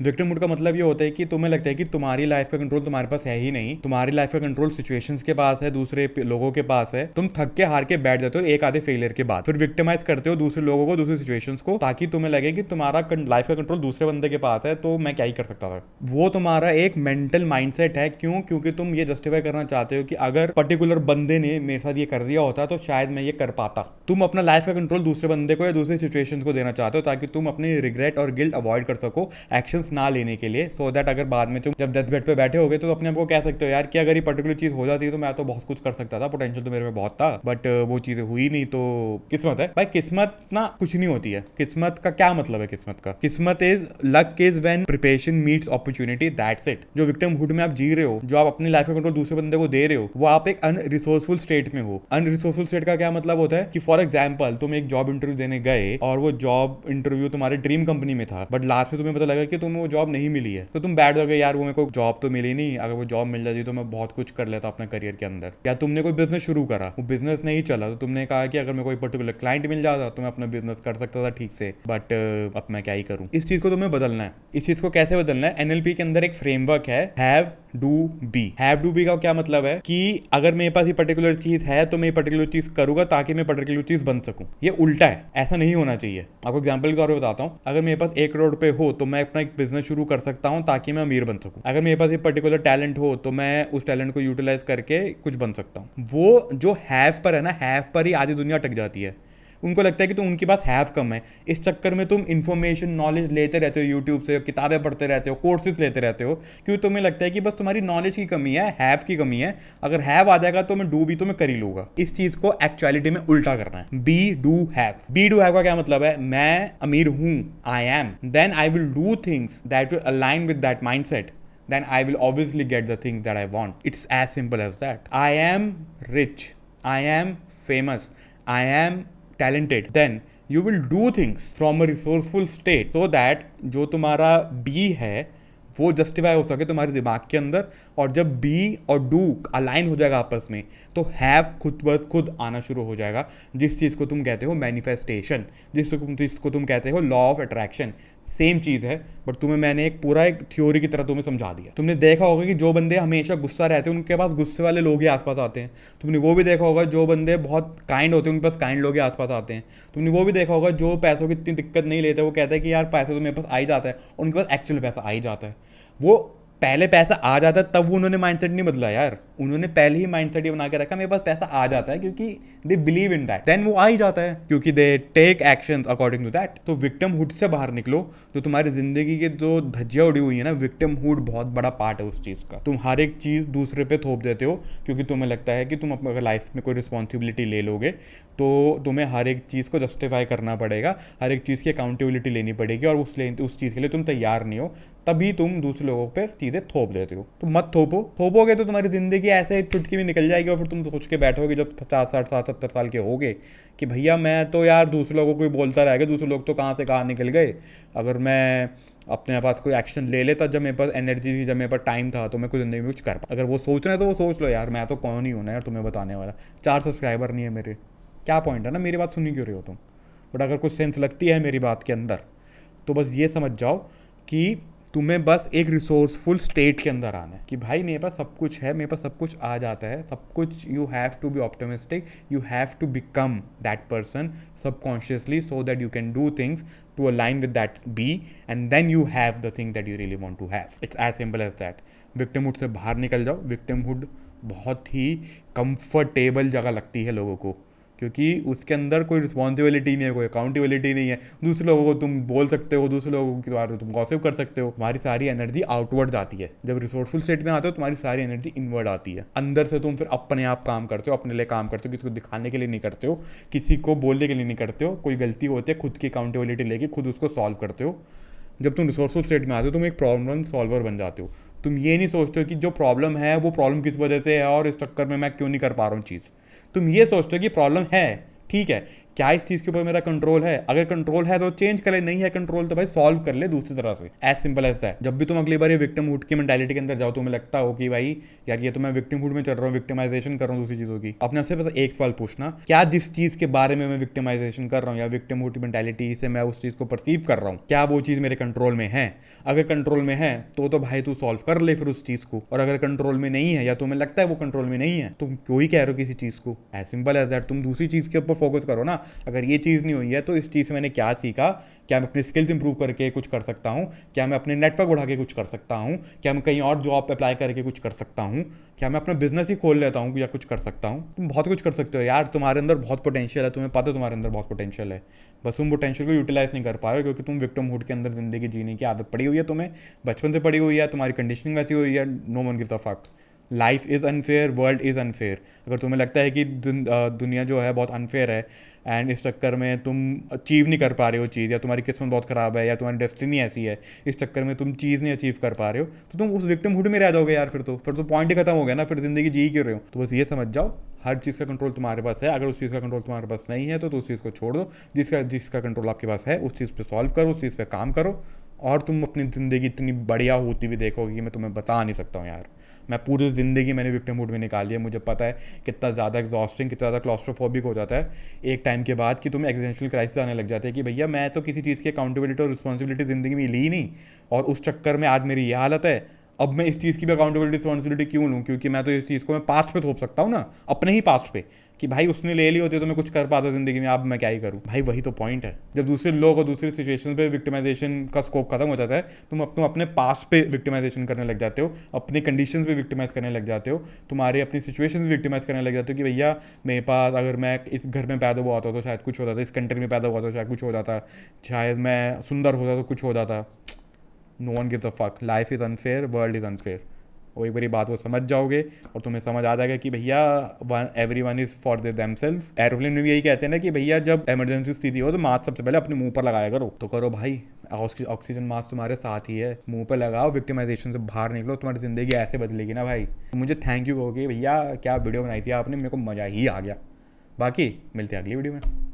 Victim mood का मतलब ये होता है कि तुम्हें लगता है कि तुम्हारी लाइफ का कंट्रोल तुम्हारे पास है ही नहीं, तुम्हारी लाइफ का कंट्रोल सिचुएशंस के पास है, दूसरे लोगों के पास है। तुम थक के हार के बैठ जाते हो एक आधे फेलियर के बाद, फिर विक्टिमाइज करते हो दूसरे लोगों को, दूसरी सिचुएशंस को, ताकि तुम्हें लगे कि तुम्हारा लाइफ का कंट्रोल दूसरे बंदे के पास है, तो मैं क्या ही कर सकता था। वो तुम्हारा एक मेंटल माइंडसेट है। क्यों? क्योंकि तुम ये जस्टिफाई करना चाहते हो कि अगर पर्टिकुलर बंदे ने मेरे साथ ये कर दिया होता तो शायद मैं ये कर पाता। तुम अपना लाइफ का कंट्रोल दूसरे बंदे को या दूसरी सिचुएशंस को देना चाहते हो ताकि तुम अपनी रिग्रेट और गिल्ट अवॉइड कर सको एक्शंस ना लेने के लिए, सो दैट अगर बाद में तुम जब डेथ बेड पे बैठे होगे तो अपने आप को कह सकते हो यार कि अगर ये पर्टिकुलर चीज हो जाती तो मैं तो बहुत कुछ कर सकता था, पोटेंशियल तो मेरे में बहुत था, बट वो चीजें हुई नहीं, तो किस्मत है भाई। किस्मत ना कुछ नहीं होती है। किस्मत का क्या मतलब है? किस्मत का किस्मत is luck is when preparation meets opportunity, that's it. जो विक्टिम हुड में आप जी रहे हो, जो आप अपनी लाइफ का कंट्रोल दूसरे बंदे को दे रहे हो, वो आप एक अनरिसोर्सफुल स्टेट में हो। अनरिसोर्सफुल स्टेट का क्या मतलब होता है कि फॉर एग्जाम्पल तुम एक जॉब इंटरव्यू देने गए और वो जॉब इंटरव्यू तुम्हारे ड्रीम कंपनी में था, बट लास्ट में तुम्हें पता लगा कि तुम्हें वो जॉब नहीं मिली है, तो तुम बैठ जाओगे यार वो मेरे को जॉब तो मिली नहीं, अगर वो जॉब मिल जाती तो मैं बहुत कुछ कर लेता अपने करियर के अंदर। या तुमने कोई बिजनेस शुरू करा, वो बिजनेस नहीं चला, तो तुमने कहा कि अगर मैं कोई पर्टिकुलर क्लाइंट मिल जाता तो मैं अपना बिजनेस कर सकता था ठीक से, बट अब मैं क्या ही करूं। इस चीज को तुम्हें बदलना है। इस चीज को कैसे बदलना है? एनएलपी के अंदर एक फ्रेमवर्क है, have do be. Have do be का क्या मतलब है कि अगर मेरे पास ये पर्टिकुलर चीज है तो मैं ये पर्टिकुलर चीज करूंगा ताकि मैं पर्टिकुलर चीज बन सकूं। ये उल्टा है, ऐसा नहीं होना चाहिए। आपको एग्जांपल के तौर पे बताता हूं, अगर मेरे पास 1 करोड़ रुपए हो तो मैं अपना एक बिजनेस शुरू कर सकता हूं ताकि मैं अमीर बन सकूं। अगर मेरे पास ये पर्टिकुलर टैलेंट हो तो मैं उस टैलेंट को यूटिलाइज करके कुछ बन सकता हूं। वो जो हैव पर है ना, हैव पर ही आधी दुनिया अटक जाती है। उनको लगता है कि तुम उनके पास हैव कम है, इस चक्कर में तुम इन्फॉर्मेशन नॉलेज लेते रहते हो, यूट्यूब से किताबें पढ़ते रहते हो, कोर्सेज लेते रहते हो, क्योंकि तुम्हें लगता है कि बस तुम्हारी नॉलेज की कमी है, हैव की कमी है। अगर हैव आ जाएगा तो मैं डू भी तो मैं कर ही लूंगा। इस चीज को एक्चुअलिटी में उल्टा करना है। Be do have. Be do have का क्या मतलब है? मैं अमीर हूं, I am, then I will do things that will align with that mindset, then I will obviously get the things that I want. It's as simple as that. I am rich, I am famous, I am talented. Then you will do things from a resourceful state so that जो तुम्हारा B है वो justify हो सके तुम्हारे दिमाग के अंदर। और जब बी और डू अलाइन हो जाएगा आपस में तो हैव खुद ब खुद आना शुरू हो जाएगा। जिस चीज़ को तुम कहते हो मैनिफेस्टेशन, जिसको तुम कहते हो लॉ ऑफ अट्रैक्शन, सेम चीज़ है, बट तुम्हें मैंने एक पूरा एक थ्योरी की तरह तुम्हें समझा दिया। तुमने देखा होगा कि जो बंदे हमेशा गुस्सा रहते हैं उनके पास गुस्से वाले लोग ही आसपास आते हैं। तुमने वो भी देखा होगा जो बंदे बहुत काइंड होते हैं उनके पास काइंड लोग ही आसपास आते हैं। तुमने वो भी देखा होगा जो पैसों की इतनी दिक्कत नहीं लेते, वो कहते हैं कि यार पैसे तो मेरे पास आ ही जाता है, उनके पास एक्चुअल पैसा आ ही जाता है। वो पहले पैसा आ जाता है तब उन्होंने माइंडसेट नहीं बदला यार, उन्होंने पहले ही माइंडसेट ये बना के रखा मेरे पास पैसा आ जाता है, क्योंकि they believe in that, then वो आ ही जाता है क्योंकि they take action according to that. तो विक्टिम हुड से बाहर निकलो। जो तुम्हारी जिंदगी की जो धज्जियां उड़ी हुई है ना, विक्टिम हुड बहुत बड़ा पार्ट है उस चीज़ का। तुम हर एक चीज़ दूसरे पे थोप देते हो क्योंकि तुम्हें लगता है कि तुम अगर लाइफ में कोई रिस्पॉन्सिबिलिटी ले लोगे तो तुम्हें हर एक चीज़ को जस्टिफाई करना पड़ेगा, हर एक चीज़ की अकाउंटेबिलिटी लेनी पड़ेगी, और उस चीज़ के लिए तुम तैयार नहीं हो, तभी तुम दूसरे लोगों पर चीज़ें थोप देते हो। तो मत थोपोगे तो तुम्हारी ज़िंदगी ऐसे चुटकी में निकल जाएगी और फिर तुम सोच के बैठोगे जब 50 60 70 साल के होगे कि भैया मैं तो यार दूसरे लोगों को ही बोलता रह गया, दूसरे लोग तो कहाँ से कहाँ निकल गए। अगर मैं अपने पास कोई एक्शन ले लेता जब मेरे पास एनर्जी थी, जब मेरे पास टाइम था, तो मैं कुछ ज़िंदगी में कुछ कर पा। अगर वो सोच रहे हैं तो वो सोच लो यार, मैं तो कौन ही हूँ ना यार तुम्हें बताने वाला। 4 सब्सक्राइबर नहीं है मेरे, क्या पॉइंट है ना, मेरी बात सुनी क्यों रहे हो तुम। बट अगर कुछ सेंस लगती है मेरी बात के अंदर तो बस ये समझ जाओ कि तुम्हें बस एक रिसोर्सफुल स्टेट के अंदर आना है कि भाई मेरे पास सब कुछ है, मेरे पास सब कुछ आ जाता है, सब कुछ। You have to be optimistic, you have to become that person subconsciously so that you can do things to align with that be, and then you have the thing that you really want to have. It's as simple as that. Victimhood से बाहर निकल जाओ। Victimhood बहुत ही comfortable जगह लगती है लोगों को क्योंकि उसके अंदर कोई रिस्पॉन्सिबिलिटी नहीं है, कोई अकाउंटेबिलिटी नहीं है। दूसरे लोगों को तुम बोल सकते हो, दूसरे लोगों के बारे में तुम गॉसिप कर सकते हो। तुम्हारी सारी एनर्जी आउटवर्ड आती है। जब रिसोर्सफुल स्टेट में आते हो तुम्हारी सारी एनर्जी इनवर्ड आती है। अंदर से तुम फिर अपने आप काम करते हो, अपने लिए काम करते हो, किसी को दिखाने के लिए नहीं करते हो, किसी को बोलने के लिए नहीं करते हो। कोई गलती होती है खुद की अकाउंटेबिलिटी लेके खुद उसको सॉल्व करते हो। जब तुम रिसोर्सफुल स्टेट में आते हो तुम एक प्रॉब्लम सॉल्वर बन जाते हो। तुम ये नहीं सोचते हो कि जो प्रॉब्लम है वो प्रॉब्लम किस वजह से है और इस चक्कर में मैं क्यों नहीं कर पा रहा हूँ चीज़। तुम ये सोचते हो कि प्रॉब्लम है, ठीक है, क्या इस चीज़ के ऊपर मेरा कंट्रोल है? अगर कंट्रोल है तो चेंज कर ले, नहीं है कंट्रोल तो भाई सॉल्व कर ले दूसरी तरह से। As simple as that. जब भी तुम अगली बार ये विक्टिमहुड की मेंटालिटी के अंदर जाओ, तुम्हें लगता हो कि भाई यार ये तो मैं विक्टिमहुड में चल रहा हूँ, विक्टिमाइजेशन कर रहा हूँ दूसरी चीज़ों की, अपने आपसे पता एक सवाल पूछना, क्या जिस चीज़ के बारे में मैं विक्टिमाइजेशन कर रहा हूँ या विक्टिमहुड की मेंटालिटी से मैं उस चीज़ को परसीव कर रहा हूँ, क्या वो चीज़ मेरे कंट्रोल में है? अगर कंट्रोल में है तो भाई तू सॉल्व कर ले फिर उस चीज़ को, और अगर कंट्रोल में नहीं है या तुम्हें लगता है वो कंट्रोल में नहीं है, तुम क्यों ही कह रहे हो किसी चीज़ को? As simple as that. तुम दूसरी चीज़ के ऊपर फोकस करो ना। अगर ये चीज़ नहीं हुई है तो इस चीज़ से मैंने क्या सीखा, क्या मैं अपनी स्किल्स इंप्रूव करके कुछ कर सकता हूँ, क्या मैं अपने नेटवर्क बढ़ा के कुछ कर सकता हूँ, क्या मैं कहीं और जॉब अप्लाई करके कुछ कर सकता हूँ, क्या मैं अपना बिजनेस ही खोल लेता हूँ या कुछ कर सकता हूँ। तुम बहुत कुछ कर सकते हो यार, तुम्हारे अंदर बहुत पोटेंशियल है, तुम्हें पता है तुम्हारे अंदर बहुत पोटेंशियल है, बस तुम पोटेंशियल को यूटिलाइज नहीं कर पा रहे हो क्योंकि तुम विक्टिमहुड के अंदर जिंदगी जीने की आदत पड़ी हुई है, तुम्हें बचपन से पड़ी हुई है, तुम्हारी कंडीशनिंग वैसी हुई है। No one gives a fuck. Life is unfair, world is unfair. अगर तुम्हें लगता है कि दुनिया जो है बहुत अनफेयर है एंड इस चक्कर में तुम अचीव नहीं कर पा रहे हो चीज़, या तुम्हारी किस्मत बहुत ख़राब है या तुम्हारी डेस्टिनी ऐसी है, इस चक्कर में तुम चीज़ नहीं अचीव कर पा रहे हो, तो तुम उस विक्टिमहुड में रह जाओगे यार। फिर तो पॉइंट ही खत्म हो गया ना, फिर ज़िंदगी जी क्यों रहे हो? तो बस ये समझ जाओ, हर चीज़ का कंट्रोल तुम्हारे पास है। अगर उस चीज़ का कंट्रोल तुम्हारे पास नहीं है तो उस चीज़ को छोड़ दो। जिसका कंट्रोल आपके पास है उस चीज़ पे सॉल्व करो, उस चीज़ पे काम करो, और तुम अपनी ज़िंदगी इतनी बढ़िया होती हुई देखोगे कि मैं तुम्हें बता नहीं सकता हूँ यार। मैं पूरी ज़िंदगी मैंने विक्टिमहुड में निकाली है, मुझे पता है कितना ज़्यादा एग्जॉस्टिंग, कितना ज़्यादा क्लॉस्ट्रोफोबिक हो जाता है एक टाइम के बाद कि तुम्हें एक्जिस्टेंशियल क्राइसिस आने लग जाते हैं कि भैया मैं तो किसी चीज़ की अकाउंटेबिलिटी और रिस्पॉन्सिबिलिटी ज़िंदगी में ली ही नहीं, और उस चक्कर में आज मेरी ये हालत है। अब मैं इस चीज़ की भी अकाउंटेबिलिटी रिस्पॉन्सिबिलिटी क्यों लूँ? क्योंकि मैं तो इस चीज़ को मैं पास्ट पे थोप सकता हूँ ना, अपने ही पास्ट पे, कि भाई उसने ले ली होती तो मैं कुछ कर पाता ज़िंदगी में, अब मैं क्या ही करूँ भाई। वही तो पॉइंट है। जब दूसरे लोग और दूसरी सिचुएशन पे विक्टिमाइजेशन का स्कोप खत्म हो जाता है, तुम अपने पास्ट पे विक्टिमाइजेशन करने लग जाते हो, अपनी कंडीशंस पे विक्टिमाइज करने लग जाते हो, तुम्हारे अपनी सिचुएशन पे विक्टिमाइज करने लग जाते हो कि भैया मेरे पास, अगर मैं इस घर में पैदा हुआ होता तो शायद कुछ होता था, इस कंट्री में पैदा हुआ तो शायद कुछ हो जाता, शायद मैं सुंदर होता तो कुछ हो जाता। No one gives a fuck. Life is unfair, world is unfair. और एक बारी बात वो समझ जाओगे और तुम्हें समझ आ जाएगा कि भैया every one is for themselves. Aeroplane में भी यही कहते हैं ना कि भैया जब इमरजेंसी स्थिति हो तो मास्क सबसे पहले अपने मुंह पर लगाया करो, तो करो भाई। ऑक्सीजन मास्क तुम्हारे साथ ही है, मुंह पर लगाओ, विक्टिमाइजेशन से बाहर निकलो, तुम्हारी ज़िंदगी ऐसे बदलेगी ना भाई। मुझे थैंक यू कहोगे भैया क्या वीडियो बनाई थी आपने, मेरे को मज़ा ही आ गया। बाकी मिलते हैं अगली वीडियो में।